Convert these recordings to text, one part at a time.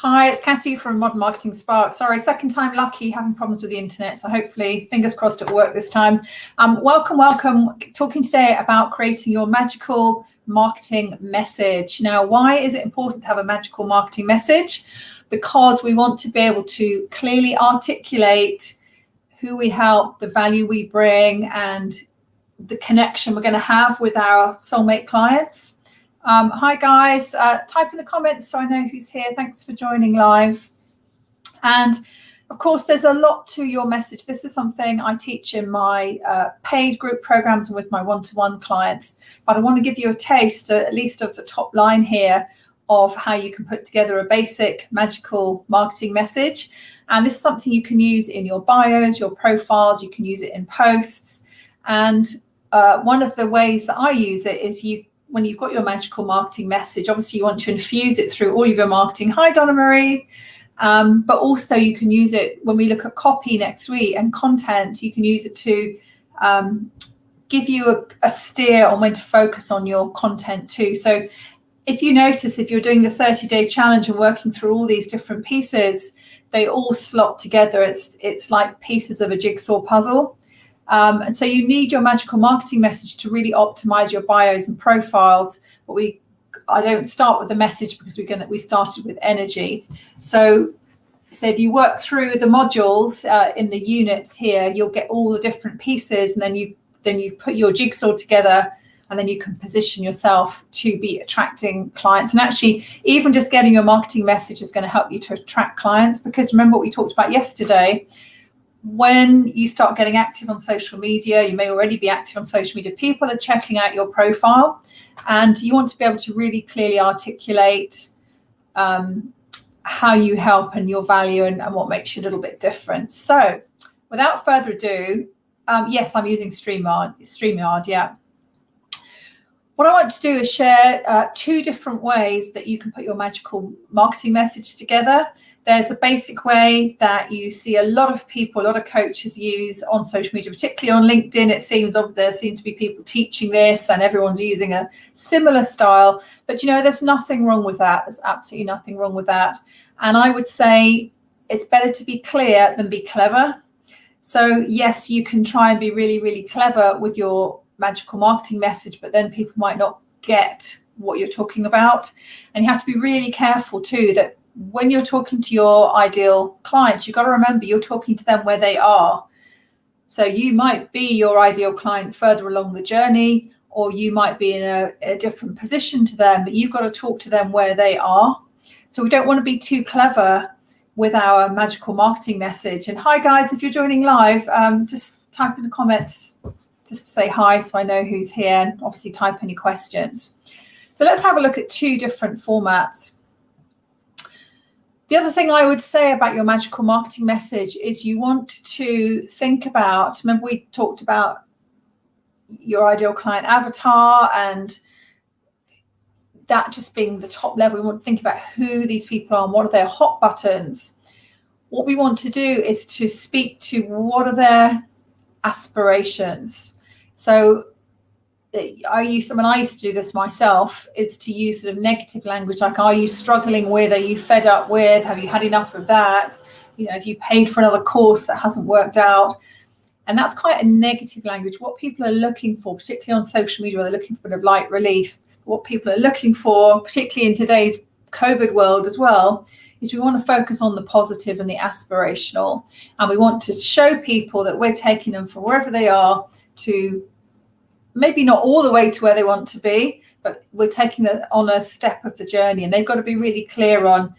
Hi, it's Cassie from Modern Marketing Spark. Sorry, second time lucky, having problems with the internet. So hopefully, fingers crossed, it will work this time. Welcome. Talking today about creating your magical marketing message. Now, why is it important to have a magical marketing message? Because we want to be able to clearly articulate who we help, the value we bring, and the connection we're going to have with our soulmate clients. Hi guys, type in the comments so I know who's here. Thanks for joining live. And of course, there's a lot to your message. This is something I teach in my paid group programs and with my one-to-one clients. But I want to give you a taste, at least of the top line here, of how you can put together a basic magical marketing message. And this is something you can use in your bios, your profiles. You can use it in posts. And one of the ways that I use it is when you've got your magical marketing message, obviously you want to infuse it through all of your marketing. Hi, Donna Marie. But also you can use it when we look at copy next week and content. You can use it to give you a steer on when to focus on your content too. So if you notice, if you're doing the 30-day challenge and working through all these different pieces, they all slot together. It's like pieces of a jigsaw puzzle. And so you need your magical marketing message to really optimize your bios and profiles. But I don't start with the message because we started with energy. So if you work through the modules in the units here, you'll get all the different pieces, and then you put your jigsaw together, and then you can position yourself to be attracting clients. And actually, even just getting your marketing message is going to help you to attract clients, because remember what we talked about yesterday. When you start getting active on social media, you may already be active on social media, people are checking out your profile, and you want to be able to really clearly articulate how you help and your value and what makes you a little bit different. So without further ado, yes, I'm using StreamYard, yeah. What I want to do is share two different ways that you can put your magical marketing message together. There's a basic way that you see a lot of people, a lot of coaches use on social media, particularly on LinkedIn. It seems there seem to be people teaching this and everyone's using a similar style. But, there's nothing wrong with that. There's absolutely nothing wrong with that. And I would say it's better to be clear than be clever. So, yes, you can try and be really, really clever with your magical marketing message, but then people might not get what you're talking about. And you have to be really careful, too, that when you're talking to your ideal clients, you've got to remember you're talking to them where they are. So you might be your ideal client further along the journey, or you might be in a different position to them, but you've got to talk to them where they are. So we don't want to be too clever with our magical marketing message. And hi, guys, if you're joining live, just type in the comments just to say hi so I know who's here, and obviously type any questions. So let's have a look at two different formats. The other thing I would say about your magical marketing message is you want to think about, remember we talked about your ideal client avatar and that just being the top level. We want to think about who these people are and what are their hot buttons. What we want to do is to speak to what are their aspirations. So I used to do this myself, is to use sort of negative language, like, are you struggling with, are you fed up with, have you had enough of that? Have you paid for another course that hasn't worked out? And that's quite a negative language. What people are looking for, particularly on social media, where they're looking for a bit of light relief, what people are looking for, particularly in today's COVID world as well, is we want to focus on the positive and the aspirational. And we want to show people that we're taking them from wherever they are to maybe not all the way to where they want to be, but we're taking them on a step of the journey, and they've got to be really clear on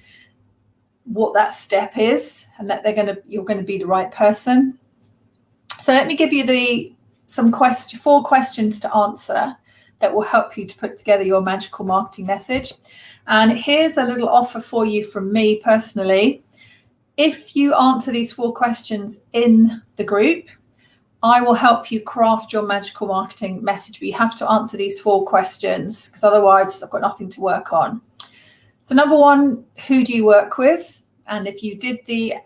what that step is, and that you're going to be the right person. So let me give you four questions to answer that will help you to put together your magical marketing message. And here's a little offer for you from me personally. If you answer these four questions in the group, I will help you craft your magical marketing message, but you have to answer these four questions because otherwise I've got nothing to work on. So number one, who do you work with? And if you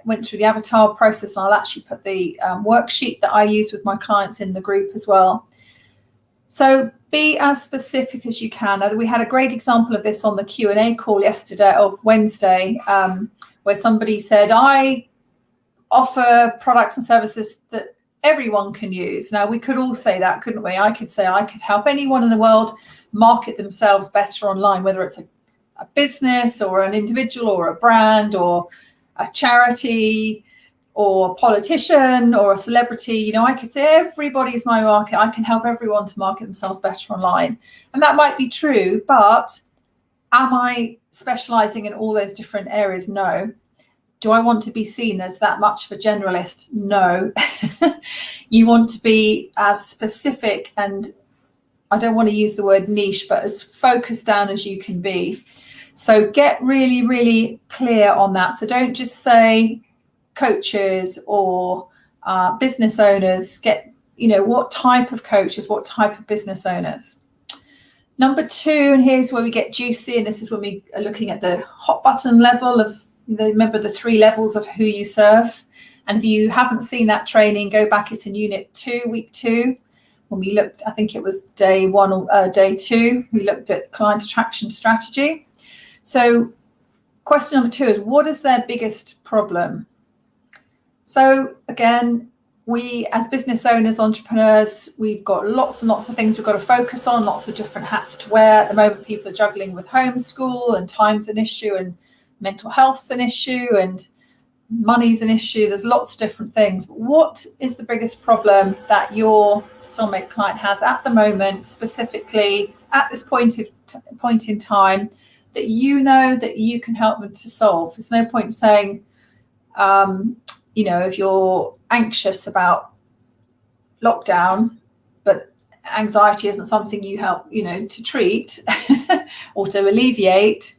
went through the avatar process, I'll actually put the worksheet that I use with my clients in the group as well. So be as specific as you can. We had a great example of this on the Q&A call yesterday or Wednesday, where somebody said, I offer products and services that everyone can use. Now, we could all say that, couldn't we? I could say I could help anyone in the world market themselves better online, whether it's a business or an individual or a brand or a charity or a politician or a celebrity. I could say everybody's my market. I can help everyone to market themselves better online. And that might be true, but am I specializing in all those different areas? No. Do I want to be seen as that much of a generalist? No. You want to be as specific, and I don't want to use the word niche, but as focused down as you can be. So get really, really clear on that. So don't just say coaches or business owners. Get, what type of coaches, what type of business owners. Number 2, and here's where we get juicy, and this is when we are looking at the hot button level of, remember the 3 levels of who you serve. And if you haven't seen that training, go back. It's in unit 2, week 2. When we looked, I think it was day 1 or day 2, we looked at client attraction strategy. So question number 2 is, what is their biggest problem? So again, we as business owners, entrepreneurs, we've got lots and lots of things we've got to focus on, lots of different hats to wear. At the moment, people are juggling with homeschool, and time's an issue, and mental health's an issue, and money's an issue. There's lots of different things. But what is the biggest problem that your soulmate client has at the moment, specifically at this point in time, that that you can help them to solve? There's no point saying, if you're anxious about lockdown, but anxiety isn't something you help, to treat or to alleviate,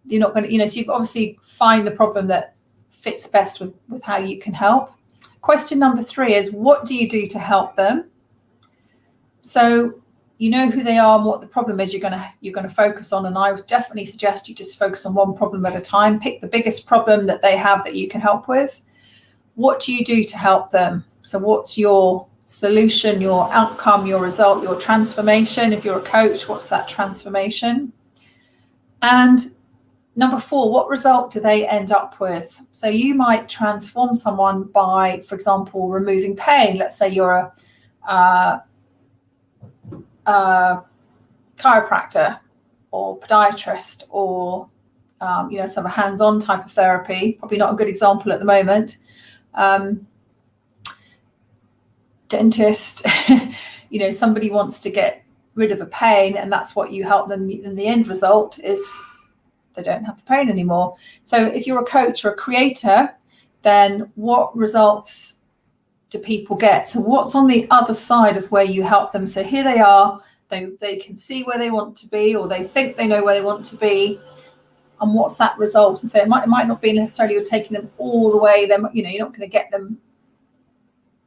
you're not going to, so you've obviously find the problem that fits best with how you can help. Question number 3 is, what do you do to help them? So you know who they are and what the problem is you're going to focus on. And I would definitely suggest you just focus on one problem at a time. Pick the biggest problem that they have that you can help with. What do you do to help them? So what's your solution, your outcome, your result, your transformation? If you're a coach, what's that transformation? And number 4, what result do they end up with? So you might transform someone by, for example, removing pain. Let's say you're a chiropractor or podiatrist or, some hands-on type of therapy. Probably not a good example at the moment. Dentist, somebody wants to get rid of a pain, and that's what you help them. And the end result is they don't have the pain anymore. So if you're a coach or a creator, then what results do people get? So what's on the other side of where you help them? So here they are, they can see where they want to be, or they think they know where they want to be. And what's that result? And so it might not be necessarily you're taking them all the way. Then, you're not going to get them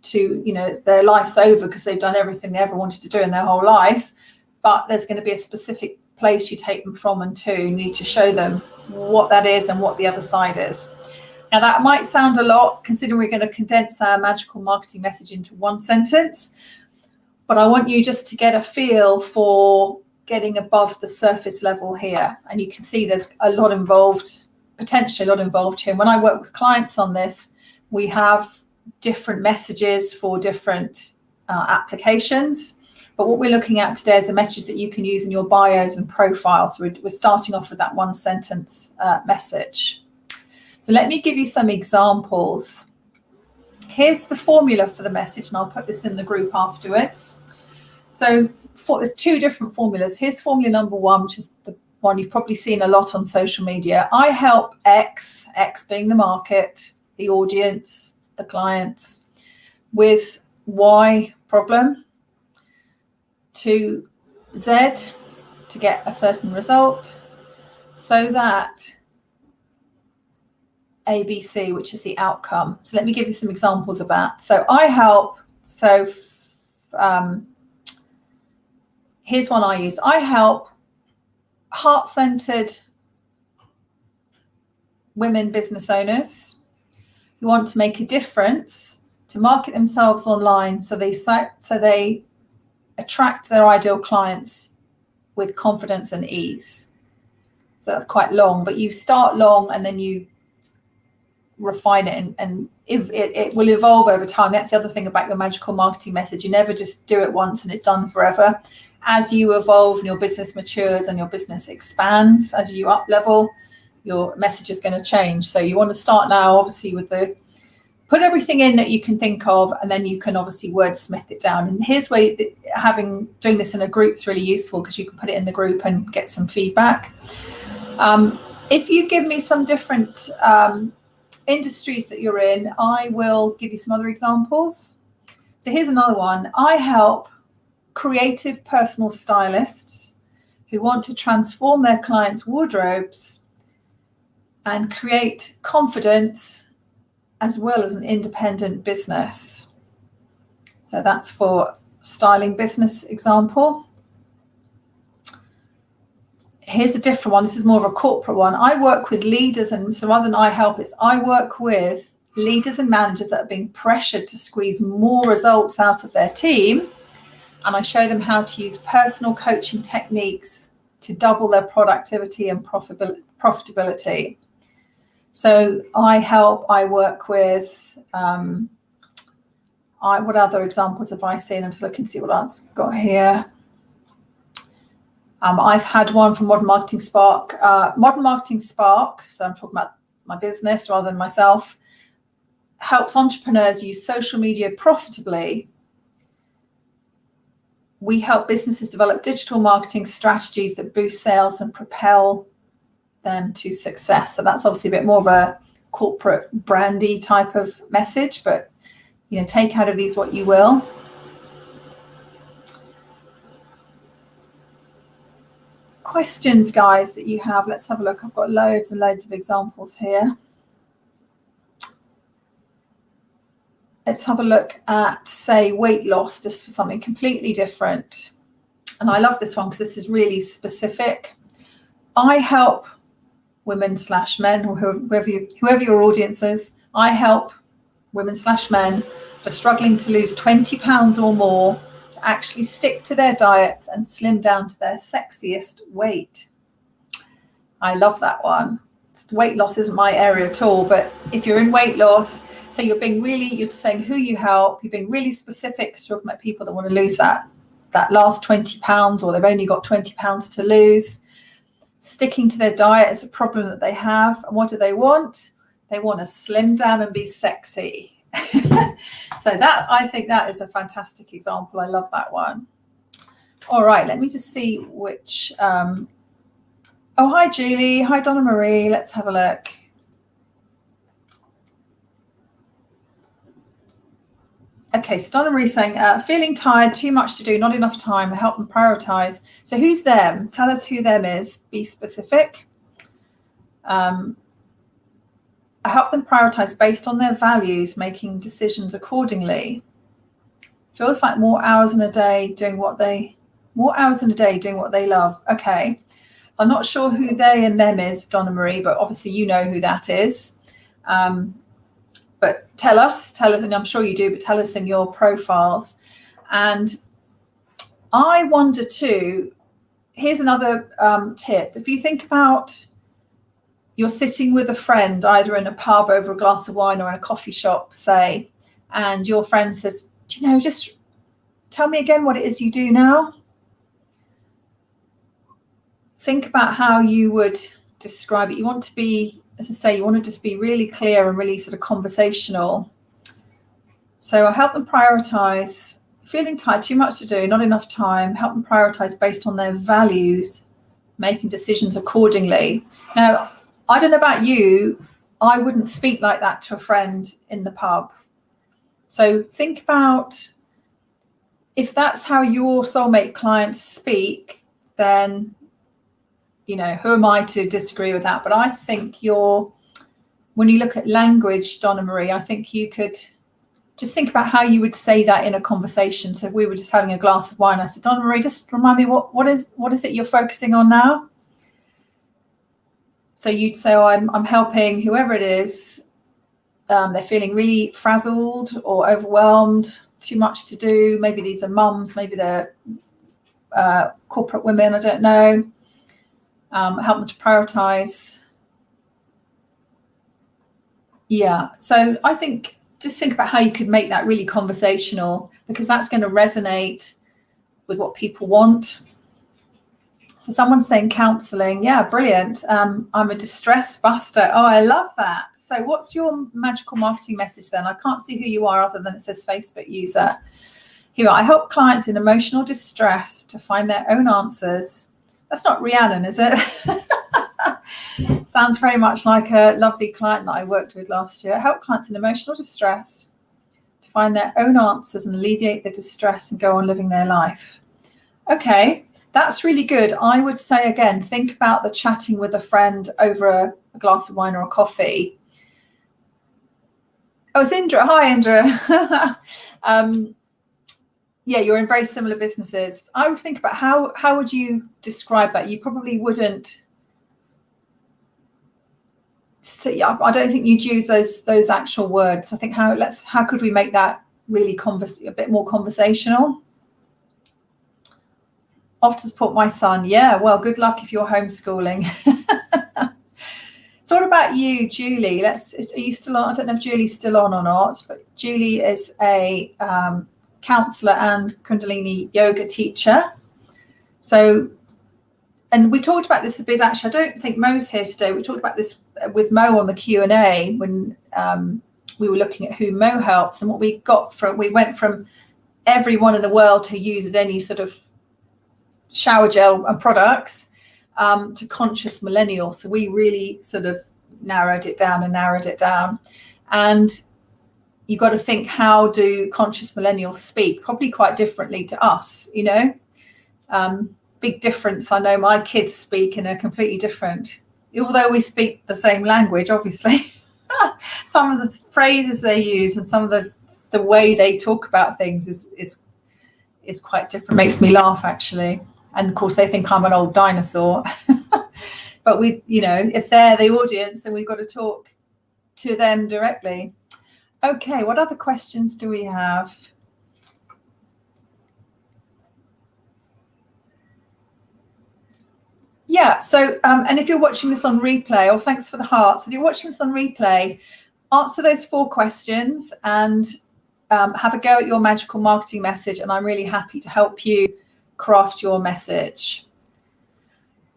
to, their life's over because they've done everything they ever wanted to do in their whole life. But there's going to be a specific place you take them from and to. You need to show them what that is and what the other side is. Now, that might sound a lot, considering we're going to condense our magical marketing message into one sentence, but I want you just to get a feel for getting above the surface level here. And you can see there's a lot involved, potentially a lot involved here. And when I work with clients on this, we have different messages for different applications. But what we're looking at today is a message that you can use in your bios and profiles. So we're starting off with that one sentence message. So let me give you some examples. Here's the formula for the message, and I'll put this in the group afterwards. So there's 2 different formulas. Here's formula number 1, which is the one you've probably seen a lot on social media. I help X being the market, the audience, the clients, with Y problem, to Z to get a certain result, so that ABC, which is the outcome. So let me give you some examples of that. So I help, here's one I use. I help heart-centered women business owners who want to make a difference to market themselves online, so they attract their ideal clients with confidence and ease. So that's quite long, but you start long and then you refine it, and if it will evolve over time. That's the other thing about your magical marketing message. You never just do it once and it's done forever. As you evolve and your business matures and your business expands, as you up level, your message is going to change. So you want to start now, obviously, with put everything in that you can think of, and then you can obviously wordsmith it down. And here's where doing this in a group is really useful, because you can put it in the group and get some feedback. If you give me some different industries that you're in, I will give you some other examples. So here's another one. I help creative personal stylists who want to transform their clients' wardrobes and create confidence as well as an independent business. So that's for styling business example. Here's a different one. This is more of a corporate one. I work with leaders, and so rather than I help, it's I work with leaders and managers that are being pressured to squeeze more results out of their team. And I show them how to use personal coaching techniques to double their productivity and profitability. So I work with, what other examples have I seen? I'm just looking to see what else I've got here. I've had one from Modern Marketing Spark. Modern Marketing Spark, so I'm talking about my business rather than myself, helps entrepreneurs use social media profitably. We help businesses develop digital marketing strategies that boost sales and propel them to success. So that's obviously a bit more of a corporate brandy type of message, but take out of these what you will. Questions, guys, that you have. Let's have a look. I've got loads and loads of examples here. Let's have a look at, say, weight loss, just for something completely different. And I love this one because this is really specific. I help women/men, or whoever your audience is. I help women/men who are struggling to lose 20 pounds or more to actually stick to their diets and slim down to their sexiest weight. I love that one. Weight loss isn't my area at all, but if you're in weight loss, so you're saying who you help, you're being really specific, because you're talking about people that want to lose that last 20 pounds, or they've only got 20 pounds to lose. Sticking to their diet is a problem that they have. And what do they want? They want to slim down and be sexy. So I think that is a fantastic example. I love that one. All right, let me just see which. Oh, hi, Julie. Hi, Donna Marie. Let's have a look. Okay, so Donna Marie saying, feeling tired, too much to do, not enough time, help them prioritize. So who's them? Tell us who them is. Be specific. I help them prioritize based on their values, making decisions accordingly. Feels like more hours in a day doing what they love. Okay. So I'm not sure who they and them is, Donna Marie, but obviously you know who that is. But tell us, and I'm sure you do, but tell us in your profiles. And I wonder too, here's another tip. If you think about you're sitting with a friend, either in a pub over a glass of wine or in a coffee shop, say, and your friend says, just tell me again what it is you do now. Think about how you would describe it. You want to be, as I say, you want to just be really clear and really sort of conversational. So I help them prioritize. Feeling tired, too much to do, not enough time. Help them prioritize based on their values, making decisions accordingly. Now, I don't know about you, I wouldn't speak like that to a friend in the pub. So think about, if that's how your soulmate clients speak, then who am I to disagree with that? But I think when you look at language, Donna Marie, I think you could just think about how you would say that in a conversation. So if we were just having a glass of wine, I said, Donna Marie, just remind me, what is it you're focusing on now? So you'd say, I'm helping whoever it is. They're feeling really frazzled or overwhelmed. too much to do. Maybe these are mums, maybe they're corporate women, I don't know. Help them to prioritize. Yeah, so I think just think about how you could make that really conversational, because that's going to resonate with what people want. So someone's saying counselling. Yeah, brilliant. I'm a distress buster. Oh, I love that. So what's your magical marketing message then? I can't see who you are other than it says Facebook user. Here, I help clients in emotional distress to find their own answers. That's not Rhiannon, is it? Sounds very much like a lovely client that I worked with last year. I help clients in emotional distress to find their own answers and alleviate the distress and go on living their life. Okay. That's really good. I would say, again, think about the chatting with a friend over a glass of wine or a coffee. Oh, it's Indra. Hi, Indra. Yeah, you're in very similar businesses. I would think about how would you describe that? You probably wouldn't. So, yeah, I don't think you'd use those actual words. I think how could we make that really a bit more conversational? Off to support my son. Yeah, well, good luck if you're homeschooling. So what about you, Julie? Are you still on? I don't know if Julie's still on or not, but Julie is a counsellor and Kundalini yoga teacher. So, and we talked about this a bit, actually. I don't think Mo's here today. We talked about this with Mo on the Q&A when we were looking at who Mo helps, and what we went from everyone in the world who uses any sort of shower gel and products to conscious millennial. So we really sort of narrowed it down. And you've got to think, how do conscious millennials speak? Probably quite differently to us, you know. Big difference. I know my kids speak in a completely different, although we speak the same language, obviously. Some of the phrases they use and some of the way they talk about things is quite different. Makes me laugh, actually. And of course they think I'm an old dinosaur. But if they're the audience, then we've got to talk to them directly. Okay, what other questions do we have? Yeah, so and if you're watching this on replay, or thanks for the hearts, if you're watching this on replay, answer those 4 questions and have a go at your magical marketing message, and I'm really happy to help you craft your message.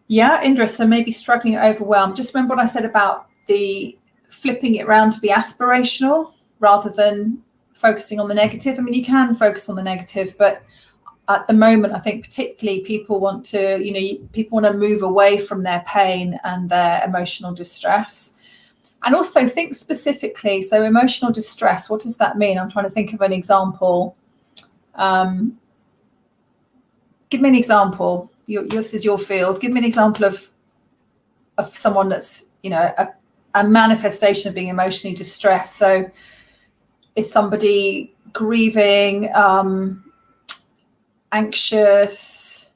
Yeah, Indra, so maybe struggling or overwhelmed. Just remember what I said about the flipping it around to be aspirational rather than focusing on the negative. I mean, you can focus on the negative, but at the moment, I think particularly people want to move away from their pain and their emotional distress. And also think specifically, so emotional distress, what does that mean? I'm trying to think of an example. Give me an example. This is your field. Give me an example of someone that's, a manifestation of being emotionally distressed. So is somebody grieving, anxious?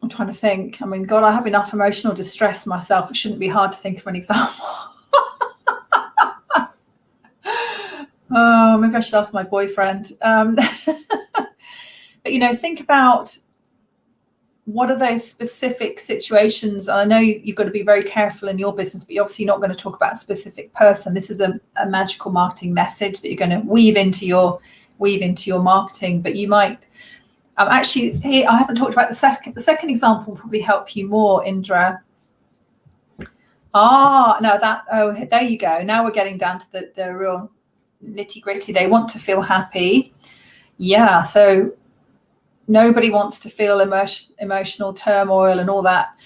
I'm trying to think. I mean, God, I have enough emotional distress myself. It shouldn't be hard to think of an example. Oh, maybe I should ask my boyfriend. But, think about what are those specific situations. I know you've got to be very careful in your business, but you're obviously not going to talk about a specific person. This is a magical marketing message that you're going to weave into your marketing. But you might actually, here I haven't talked about the second example will probably help you more, Indra. There you go. Now we're getting down to the real nitty gritty. They want to feel happy. Yeah, so nobody wants to feel emotional turmoil and all that,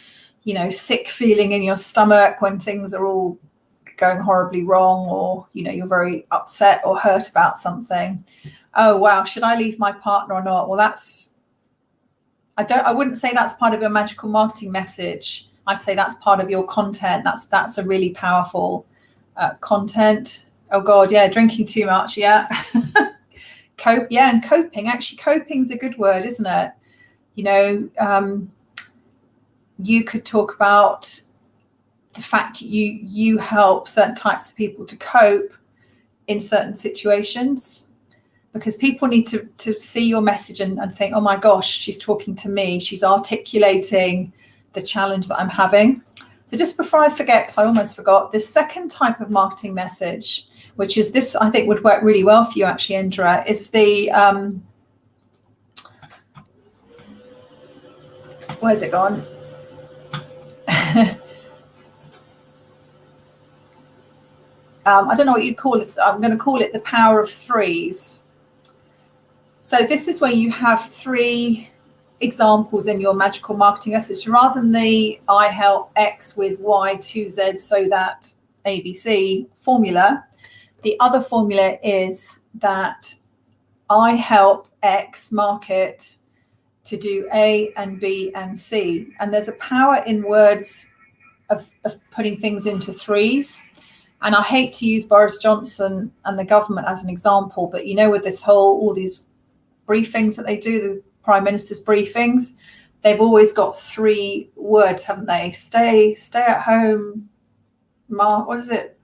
sick feeling in your stomach when things are all going horribly wrong, or, you're very upset or hurt about something. Oh, wow, should I leave my partner or not? Well, I wouldn't say that's part of your magical marketing message. I'd say that's part of your content. That's a really powerful content. Oh God, yeah, drinking too much, yeah. And coping. Actually, coping's a good word, isn't it? You could talk about the fact you help certain types of people to cope in certain situations, because people need to see your message and think, oh my gosh, she's talking to me. She's articulating the challenge that I'm having. So just before I forget, because I almost forgot, this second type of marketing message, which is this, I think would work really well for you actually, Indra, is the, where's it gone? I don't know what you'd call this. I'm going to call it the power of threes. So this is where you have three examples in your magical marketing message. Rather than the I help X with Y to Z so that ABC formula, the other formula is that I help X market to do A and B and C. And there's a power in words of putting things into threes. And I hate to use Boris Johnson and the government as an example, but with this whole, all these briefings that they do, the Prime Minister's briefings, they've always got three words, haven't they? Stay at home, what is it?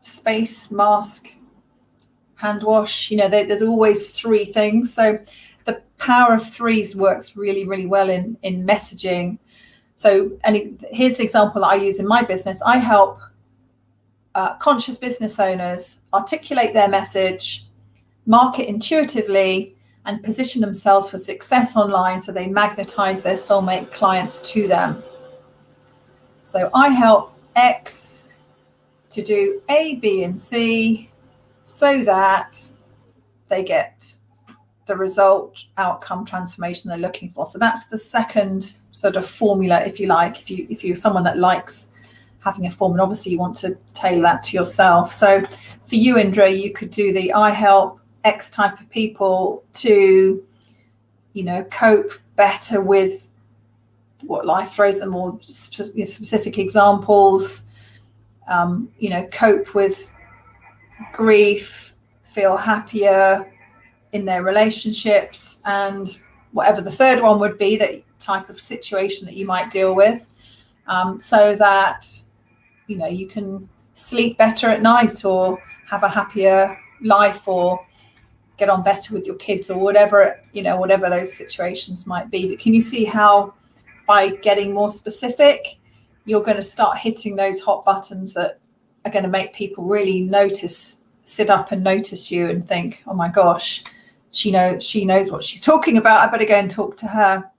Space, mask, hand wash. There's always three things. So the power of threes works really, really well in messaging. So, and here's the example that I use in my business. I help conscious business owners articulate their message, market intuitively, and position themselves for success online so they magnetize their soulmate clients to them. So I help X to do A, B, and C so that they get the result, outcome, transformation they're looking for. So that's the second sort of formula, if you like, if you're someone that likes having a formula. Obviously you want to tailor that to yourself. So for you, Indra, you could do the I help X type of people to, cope better with what life throws them, or specific examples, cope with grief, feel happier in their relationships, and whatever the third one would be, that type of situation that you might deal with, so that you can sleep better at night, or have a happier life, or get on better with your kids, or whatever those situations might be. But can you see how by getting more specific, you're going to start hitting those hot buttons that are going to make people really sit up and notice you and think, oh my gosh, she knows what she's talking about. I better go and talk to her.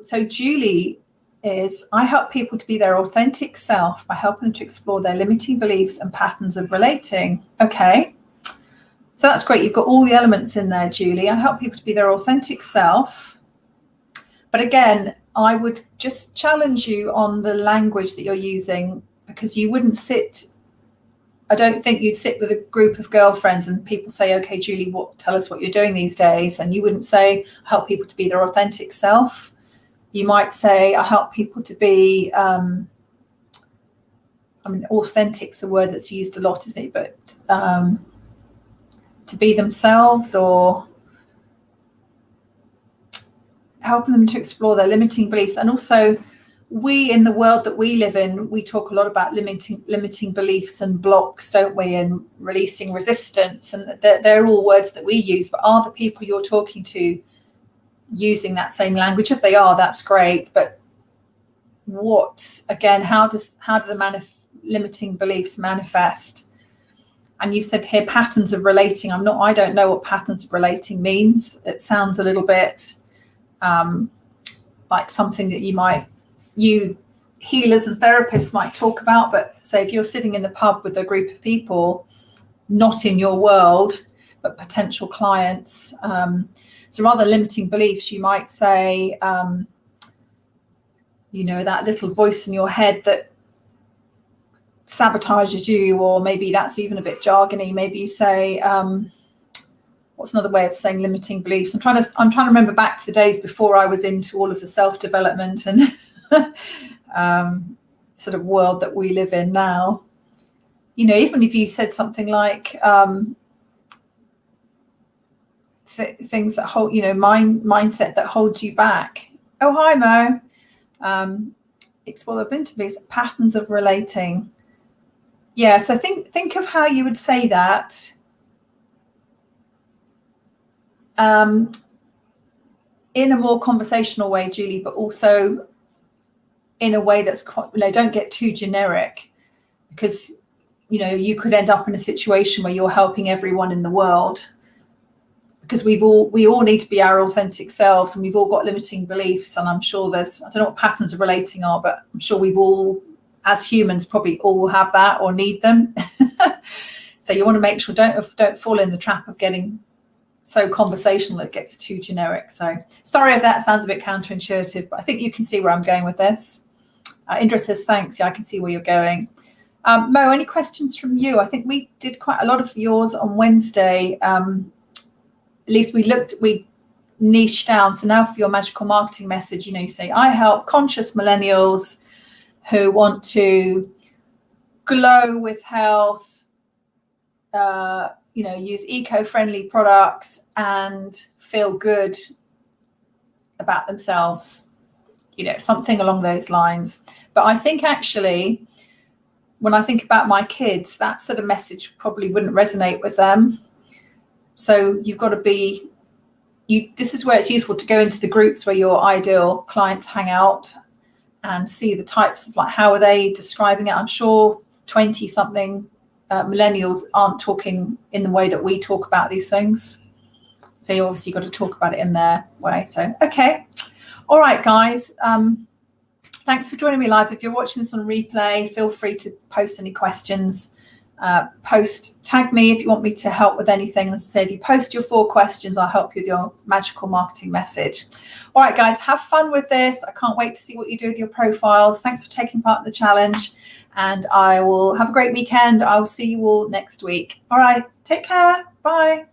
So Julie is, I help people to be their authentic self by helping them to explore their limiting beliefs and patterns of relating. Okay, so that's great. You've got all the elements in there, Julie. I help people to be their authentic self. But again, I would just challenge you on the language that you're using, because you wouldn't I don't think you'd sit with a group of girlfriends and people say, okay, Julie, tell us what you're doing these days. And you wouldn't say, I help people to be their authentic self. You might say, I help people to be, authentic's a word that's used a lot, isn't it? But to be themselves, or helping them to explore their limiting beliefs. And also, we, in the world that we live in, we talk a lot about limiting beliefs and blocks, don't we? And releasing resistance. And they're all words that we use. But are the people you're talking to using that same language? If they are, that's great. But how do the limiting beliefs manifest? And you've said here patterns of relating. I don't know what patterns of relating means. It sounds a little bit like something that you healers and therapists might talk about. But say if you're sitting in the pub with a group of people, not in your world, but potential clients, so rather limiting beliefs, you might say, that little voice in your head that sabotages you, or maybe that's even a bit jargony. Maybe you say, what's another way of saying limiting beliefs? I'm trying to remember back to the days before I was into all of the self-development and sort of world that we live in now. Even if you said something like things that hold, mindset that holds you back. Oh, hi, Mo. Explore the limiting beliefs, patterns of relating. Yeah, so think of how you would say that in a more conversational way, Julie, but also in a way that's quite, don't get too generic, because, you could end up in a situation where you're helping everyone in the world, because we all need to be our authentic selves, and we've all got limiting beliefs. And I'm sure I don't know what patterns of relating are, but I'm sure we've all, as humans, probably all have that or need them. So you want to make sure don't fall in the trap of getting so conversational that it gets too generic. So sorry if that sounds a bit counterintuitive, but I think you can see where I'm going with this. Indra says, thanks. Yeah, I can see where you're going. Mo, any questions from you? I think we did quite a lot of yours on Wednesday. At least we niched down. So now for your magical marketing message, you say, I help conscious millennials who want to glow with health, use eco-friendly products and feel good about themselves, something along those lines. But I think actually, when I think about my kids, that sort of message probably wouldn't resonate with them. So you've got to this is where it's useful to go into the groups where your ideal clients hang out and see the types of, how are they describing it? I'm sure 20-something millennials aren't talking in the way that we talk about these things. So you obviously got to talk about it in their way. So, okay. All right, guys. Thanks for joining me live. If you're watching this on replay, feel free to post any questions. Tag me if you want me to help with anything. And as I say, if you post your 4 questions, I'll help you with your magical marketing message. All right, guys, have fun with this. I can't wait to see what you do with your profiles. Thanks for taking part in the challenge. And I will have a great weekend. I will see you all next week. All right, take care. Bye.